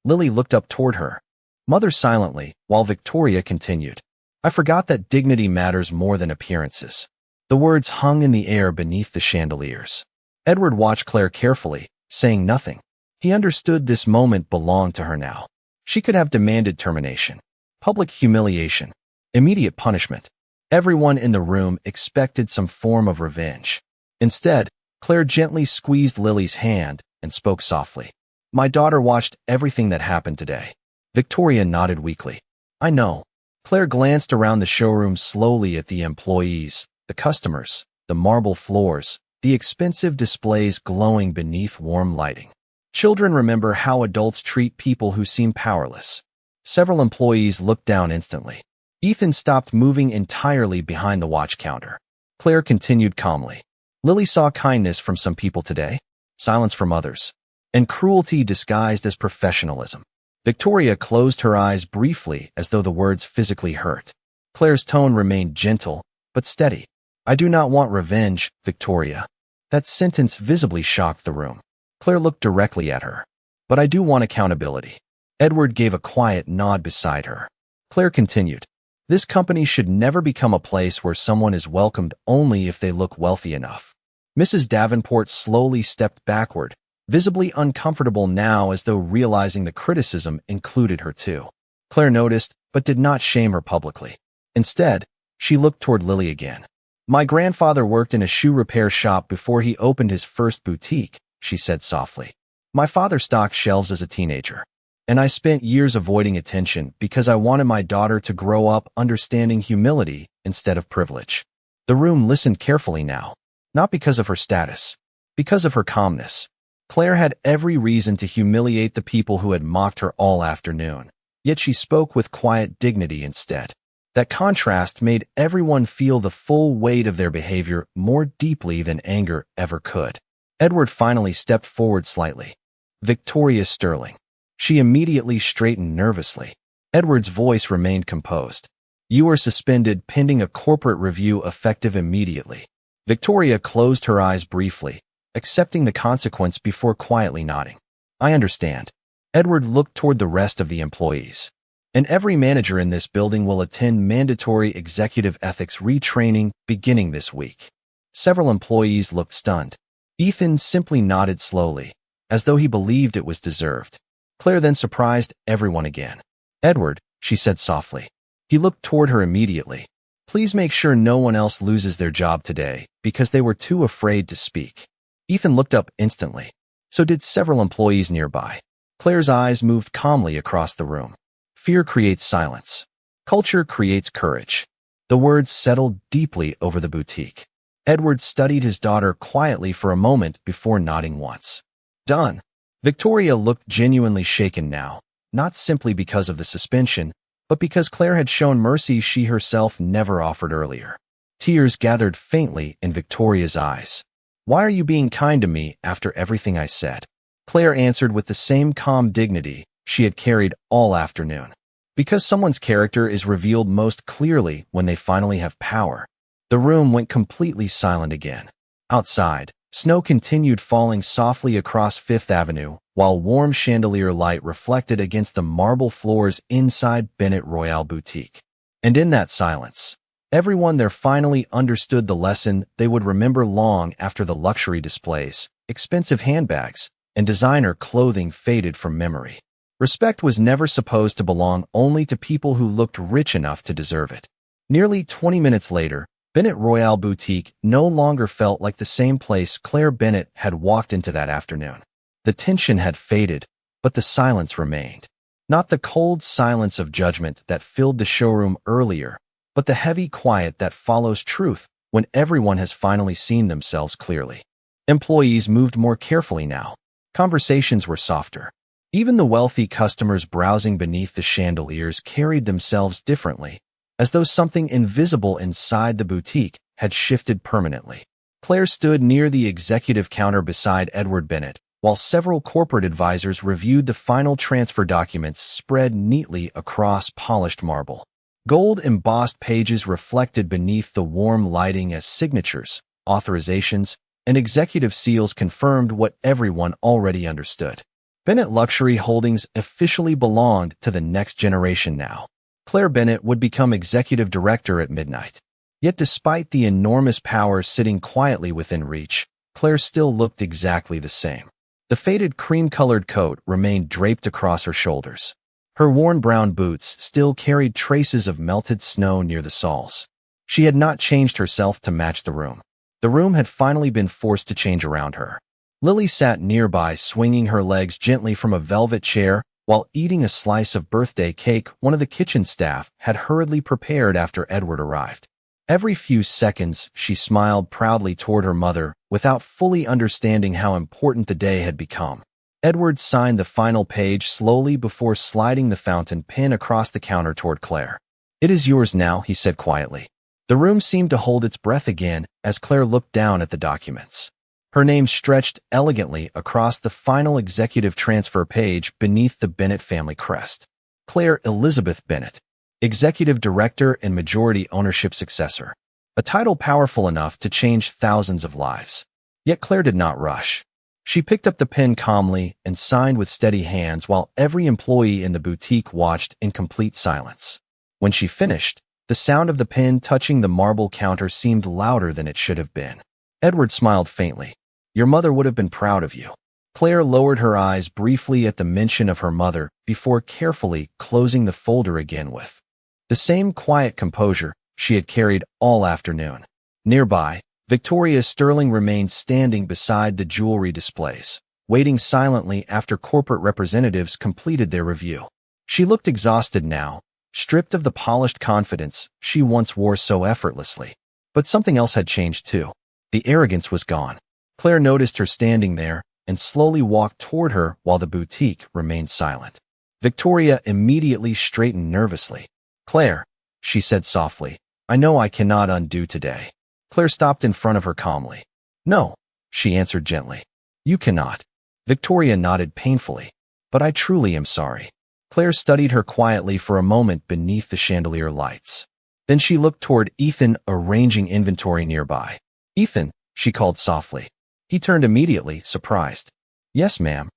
Lily looked up toward her mother silently, while Victoria continued. "I forgot that dignity matters more than appearances." The words hung in the air beneath the chandeliers. Edward watched Claire carefully, saying nothing. He understood this moment belonged to her now. She could have demanded termination, public humiliation, immediate punishment. Everyone in the room expected some form of revenge. Instead, Claire gently squeezed Lily's hand and spoke softly. "My daughter watched everything that happened today." Victoria nodded weakly. "I know." Claire glanced around the showroom slowly at the employees, the customers, the marble floors, the expensive displays glowing beneath warm lighting. Children remember how adults treat people who seem powerless. Several employees looked down instantly. Ethan stopped moving entirely behind the watch counter. Claire continued calmly. "Lily saw kindness from some people today, silence from others, and cruelty disguised as professionalism." Victoria closed her eyes briefly as though the words physically hurt. Claire's tone remained gentle, but steady. "I do not want revenge, Victoria." That sentence visibly shocked the room. Claire looked directly at her. "But I do want accountability." Edward gave a quiet nod beside her. Claire continued. "This company should never become a place where someone is welcomed only if they look wealthy enough." Mrs. Davenport slowly stepped backward, visibly uncomfortable now as though realizing the criticism included her too. Claire noticed, but did not shame her publicly. Instead, she looked toward Lily again. "My grandfather worked in a shoe repair shop before he opened his first boutique," she said softly. "My father stocked shelves as a teenager, and I spent years avoiding attention because I wanted my daughter to grow up understanding humility instead of privilege." The room listened carefully now, not because of her status, because of her calmness. Claire had every reason to humiliate the people who had mocked her all afternoon, yet she spoke with quiet dignity instead. That contrast made everyone feel the full weight of their behavior more deeply than anger ever could. Edward finally stepped forward slightly. "Victoria Sterling." She immediately straightened nervously. Edward's voice remained composed. "You are suspended pending a corporate review effective immediately." Victoria closed her eyes briefly, accepting the consequence before quietly nodding. "I understand." Edward looked toward the rest of the employees. "And every manager in this building will attend mandatory executive ethics retraining beginning this week." Several employees looked stunned. Ethan simply nodded slowly, as though he believed it was deserved. Claire then surprised everyone again. "Edward," she said softly. He looked toward her immediately. "Please make sure no one else loses their job today because they were too afraid to speak." Ethan looked up instantly. So did several employees nearby. Claire's eyes moved calmly across the room. "Fear creates silence. Culture creates courage." The words settled deeply over the boutique. Edward studied his daughter quietly for a moment before nodding once. "Done." Victoria looked genuinely shaken now, not simply because of the suspension, but because Claire had shown mercy she herself never offered earlier. Tears gathered faintly in Victoria's eyes. "Why are you being kind to me after everything I said?" Claire answered with the same calm dignity she had carried all afternoon. Because someone's character is revealed most clearly when they finally have power. The room went completely silent again. Outside, snow continued falling softly across Fifth Avenue, while warm chandelier light reflected against the marble floors inside Bennett Royale Boutique. And in that silence, everyone there finally understood the lesson they would remember long after the luxury displays, expensive handbags, and designer clothing faded from memory. Respect was never supposed to belong only to people who looked rich enough to deserve it. Nearly 20 minutes later, Bennett Royale Boutique no longer felt like the same place Claire Bennett had walked into that afternoon. The tension had faded, but the silence remained. Not the cold silence of judgment that filled the showroom earlier, but the heavy quiet that follows truth when everyone has finally seen themselves clearly. Employees moved more carefully now. Conversations were softer. Even the wealthy customers browsing beneath the chandeliers carried themselves differently, as though something invisible inside the boutique had shifted permanently. Claire stood near the executive counter beside Edward Bennett, while several corporate advisors reviewed the final transfer documents spread neatly across polished marble. Gold-embossed pages reflected beneath the warm lighting as signatures, authorizations, and executive seals confirmed what everyone already understood. Bennett Luxury Holdings officially belonged to the next generation now. Claire Bennett would become executive director at midnight. Yet despite the enormous power sitting quietly within reach, Claire still looked exactly the same. The faded cream-colored coat remained draped across her shoulders. Her worn brown boots still carried traces of melted snow near the soles. She had not changed herself to match the room. The room had finally been forced to change around her. Lily sat nearby, swinging her legs gently from a velvet chair while eating a slice of birthday cake one of the kitchen staff had hurriedly prepared after Edward arrived. Every few seconds, she smiled proudly toward her mother without fully understanding how important the day had become. Edward signed the final page slowly before sliding the fountain pen across the counter toward Claire. "It is yours now," he said quietly. The room seemed to hold its breath again as Claire looked down at the documents. Her name stretched elegantly across the final executive transfer page beneath the Bennett family crest. Claire Elizabeth Bennett, Executive Director and Majority Ownership Successor. A title powerful enough to change thousands of lives. Yet Claire did not rush. She picked up the pen calmly and signed with steady hands while every employee in the boutique watched in complete silence. When she finished, the sound of the pen touching the marble counter seemed louder than it should have been. Edward smiled faintly. "Your mother would have been proud of you." Claire lowered her eyes briefly at the mention of her mother before carefully closing the folder again with the same quiet composure she had carried all afternoon. Nearby, Victoria Sterling remained standing beside the jewelry displays, waiting silently after corporate representatives completed their review. She looked exhausted now, stripped of the polished confidence she once wore so effortlessly. But something else had changed too. The arrogance was gone. Claire noticed her standing there and slowly walked toward her while the boutique remained silent. Victoria immediately straightened nervously. "Claire," she said softly, "I know I cannot undo today." Claire stopped in front of her calmly. "No," she answered gently. "You cannot." Victoria nodded painfully. "But I truly am sorry." Claire studied her quietly for a moment beneath the chandelier lights. Then she looked toward Ethan arranging inventory nearby. "Ethan," she called softly. He turned immediately, surprised. "Yes, ma'am."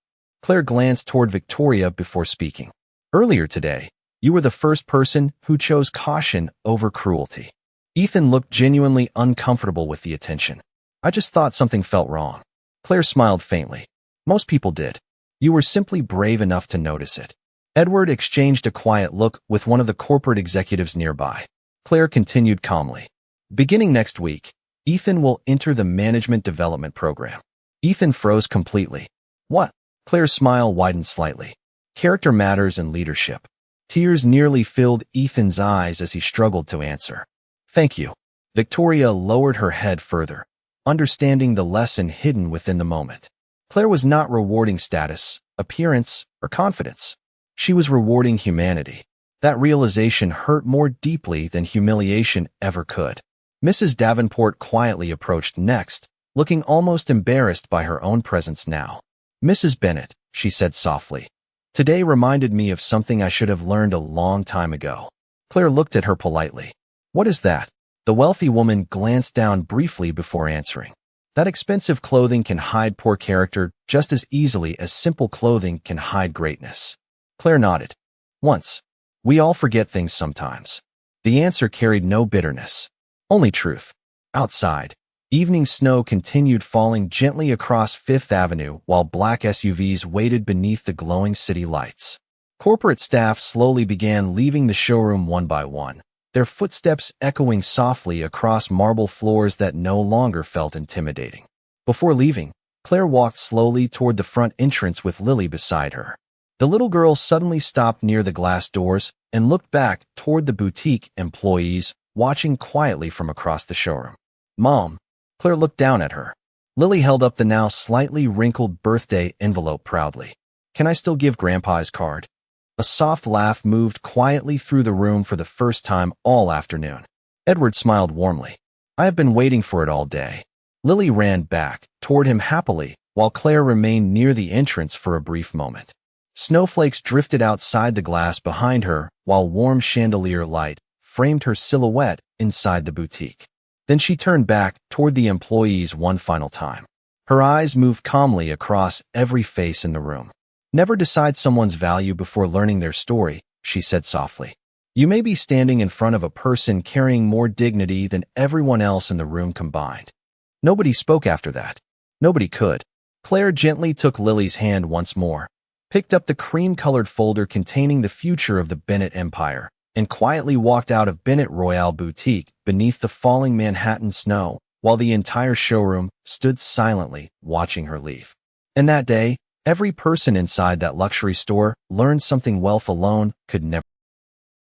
Claire glanced toward Victoria before speaking. "Earlier today, you were the first person who chose caution over cruelty." Ethan looked genuinely uncomfortable with the attention. "I just thought something felt wrong." Claire smiled faintly. "Most people did. You were simply brave enough to notice it." Edward exchanged a quiet look with one of the corporate executives nearby. Claire continued calmly. "Beginning next week, Ethan will enter the management development program." Ethan froze completely. "What?" Claire's smile widened slightly. "Character matters and leadership." Tears nearly filled Ethan's eyes as he struggled to answer. "Thank you." Victoria lowered her head further, understanding the lesson hidden within the moment. Claire was not rewarding status, appearance, or confidence. She was rewarding humanity. That realization hurt more deeply than humiliation ever could. Mrs. Davenport quietly approached next, looking almost embarrassed by her own presence now. "Mrs. Bennett," she said softly, Today reminded me of something I should have learned a long time ago. Claire looked at her politely. What is that? The wealthy woman glanced down briefly before answering. That expensive clothing can hide poor character just as easily as simple clothing can hide greatness. Claire nodded. Once. We all forget things sometimes. The answer carried no bitterness, only truth. Outside, evening snow continued falling gently across Fifth Avenue while black SUVs waited beneath the glowing city lights. Corporate staff slowly began leaving the showroom one by one, their footsteps echoing softly across marble floors that no longer felt intimidating. Before leaving, Claire walked slowly toward the front entrance with Lily beside her. The little girl suddenly stopped near the glass doors and looked back toward the boutique employees watching quietly from across the showroom. Mom, Claire looked down at her. Lily held up the now slightly wrinkled birthday envelope proudly. Can I still give Grandpa his card? A soft laugh moved quietly through the room for the first time all afternoon. Edward smiled warmly. I have been waiting for it all day. Lily ran back toward him happily, while Claire remained near the entrance for a brief moment. Snowflakes drifted outside the glass behind her, while warm chandelier light framed her silhouette inside the boutique. Then she turned back toward the employees one final time. Her eyes moved calmly across every face in the room. Never decide someone's value before learning their story, she said softly. You may be standing in front of a person carrying more dignity than everyone else in the room combined. Nobody spoke after that. Nobody could. Claire gently took Lily's hand once more, picked up the cream-colored folder containing the future of the Bennett Empire, and quietly walked out of Bennett Royale Boutique beneath the falling Manhattan snow, while the entire showroom stood silently watching her leave. And that day, every person inside that luxury store learned something wealth alone could never